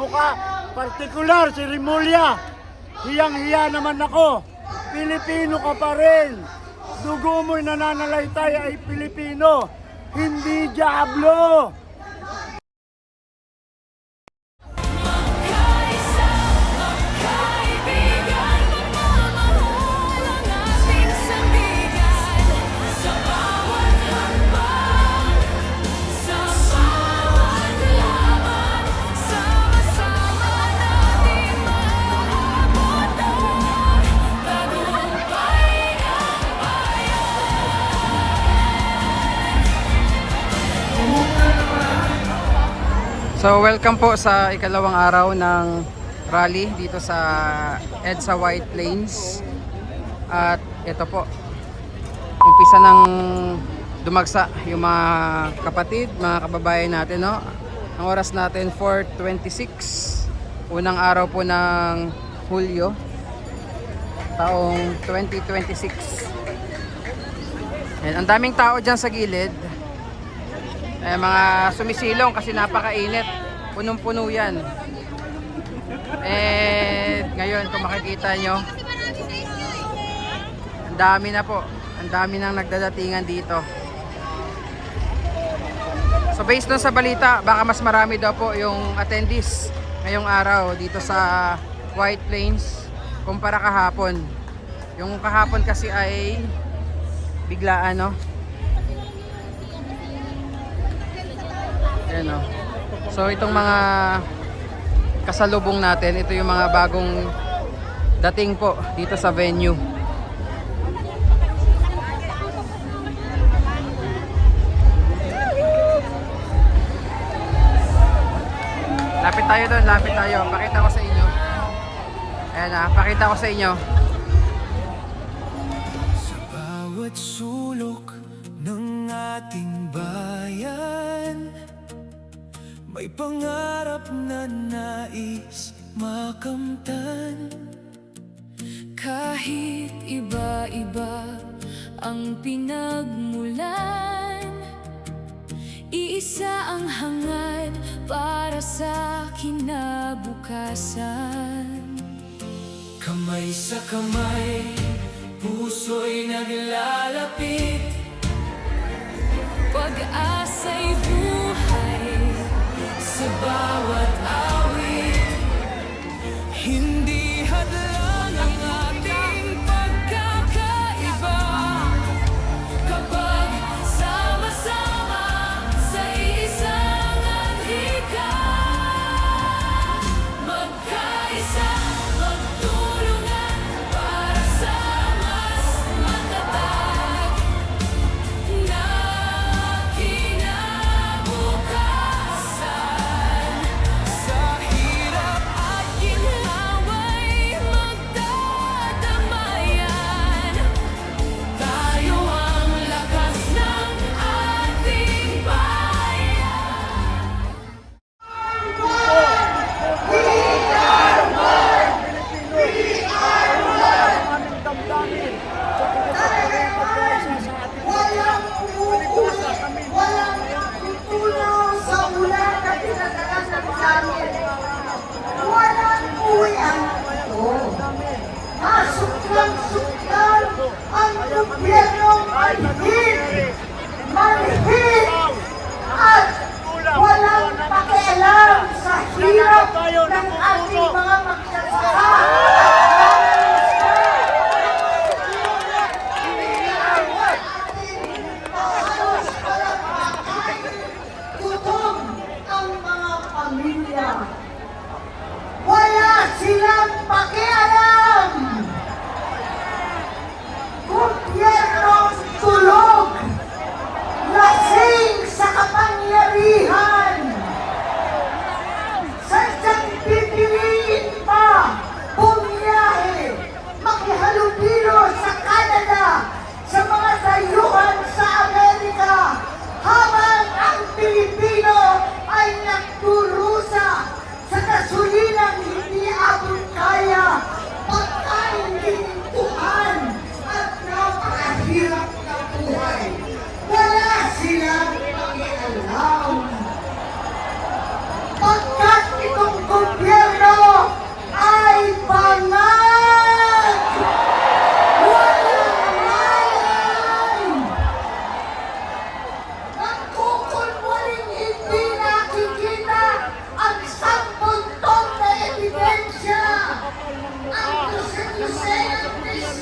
mukha. Partikular si Rimulya. Hiyang-hiya naman ako. Pilipino ka pa rin. Dugo mo'y nananalaytay ay Pilipino. Hindi Diablo. So welcome po sa ikalawang araw ng rally dito sa EDSA White Plains. At ito po, umpisa ng dumagsa yung mga kapatid, mga kababayan natin, no? Ang oras natin 4:26, unang araw po ng Hulyo taong 2026. And ang daming tao dyan sa gilid. Mga sumisilong kasi napakainit, punong-puno yan. Ngayon kung makikita nyo, ang dami na po, ang dami nang nagdadatingan dito. So based dun sa balita, baka mas marami daw po yung attendees ngayong araw dito sa White Plains kumpara kahapon. Yung kahapon kasi ay biglaan, no? Ayan, no? So itong mga kasalubong natin, ito yung mga bagong dating po dito sa venue. Lapit tayo doon, lapit tayo. Pakita ko sa inyo. Ayan na, pakita ko sa inyo. Sa bawat sulok ng ating bayan, may pangarap na nais makamtan. Kahit iba-iba ang pinagmulan, iisa ang hangad para sa kinabukasan. Kamay sa kamay, puso'y naglalapit. Pag-asa'y buhay sa bawat awit. Hindi hadlang ang ating pagkakaiba. Kapag sama-sama sa isang anghika, magkaisa, magtulungan para sa mas matatag na kinabukasan. Sa hirap at Ginhawa'y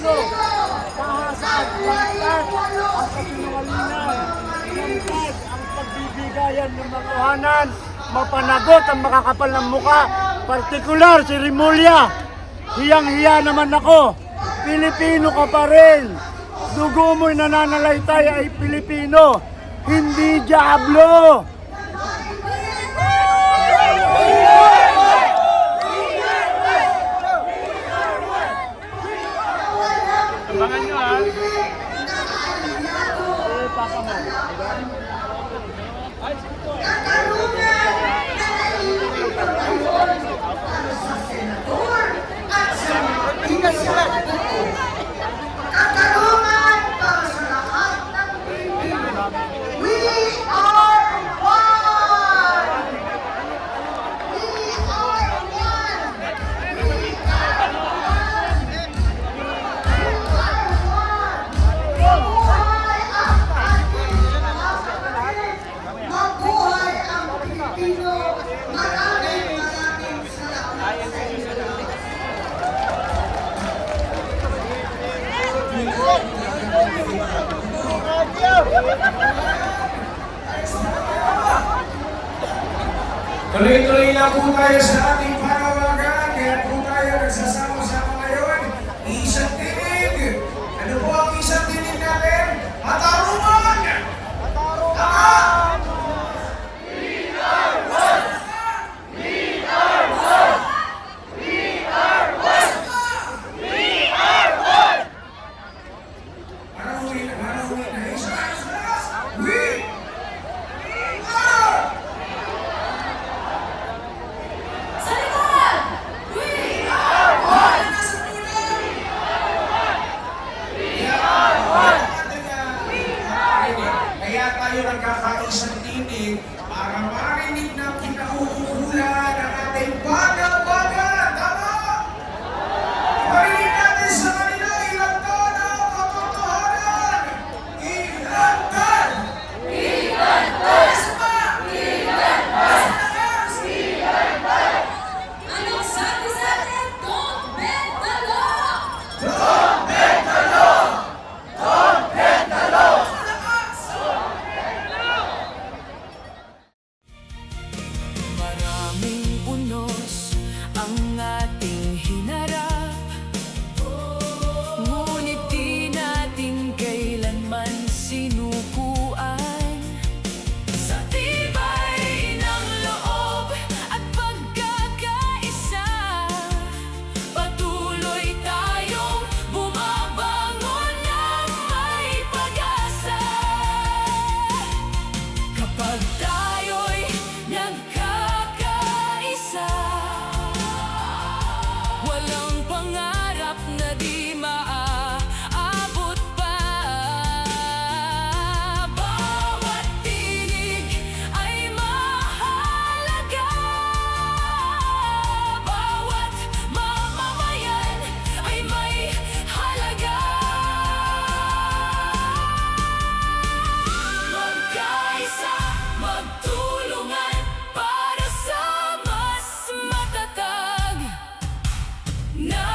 Pilipino. Kahasaan, langkat ang kasinungalingan. Langkat ang pagbibigayan ng makuhanan. Mapanagot ang makakapal ng muka. Partikular si Rimulya. Hiyang-hiya naman ako. Pilipino ka pa rin. Dugo mo'y nananalaytay ay Pilipino. Hindi Diablo. Abangan nyo ha. Katarungan para sa lahat ng Pilipino. We are one! We are one! Mabuhay ang ating lahat! Mabuhay ang Pilipino! Maraming salamat! Tuloy-tuloy lang po tayo sa ating panawagan, kaya po tayo nagsasama-sama ngayon. Isang tinig. Ano po ang isang tinig natin? Matarungan! Tama! Manahuli na. Isa. We are! Sa likod! We are one! Kaya tayo nagkakaisang tinig para marinig ng kinauukulan ng ating baga-baga. Tama! Marinig natin sa kanila ilang taon ang katotohanan. Ilang taon! Ilan ba? Isa pa! Ilan ba? Ilang taon! Anong sabi sa atin? Don't bend the law! Don't bend the law! Don't bend the law! Maraming unos ang ating hinarap, ngunit di natin kailanman sinukuan. Sa tibay ng loob at pagkakaisa, patuloy tayong bumabangon ng may pag-asa. Kapag tayo'y nagkakaisa, walang pangarap na di maaabot pa. Bawat tinig ay mahalaga. Bawat mamamayan ay may halaga. Magkaisa, magtulungan para sa mas matatag na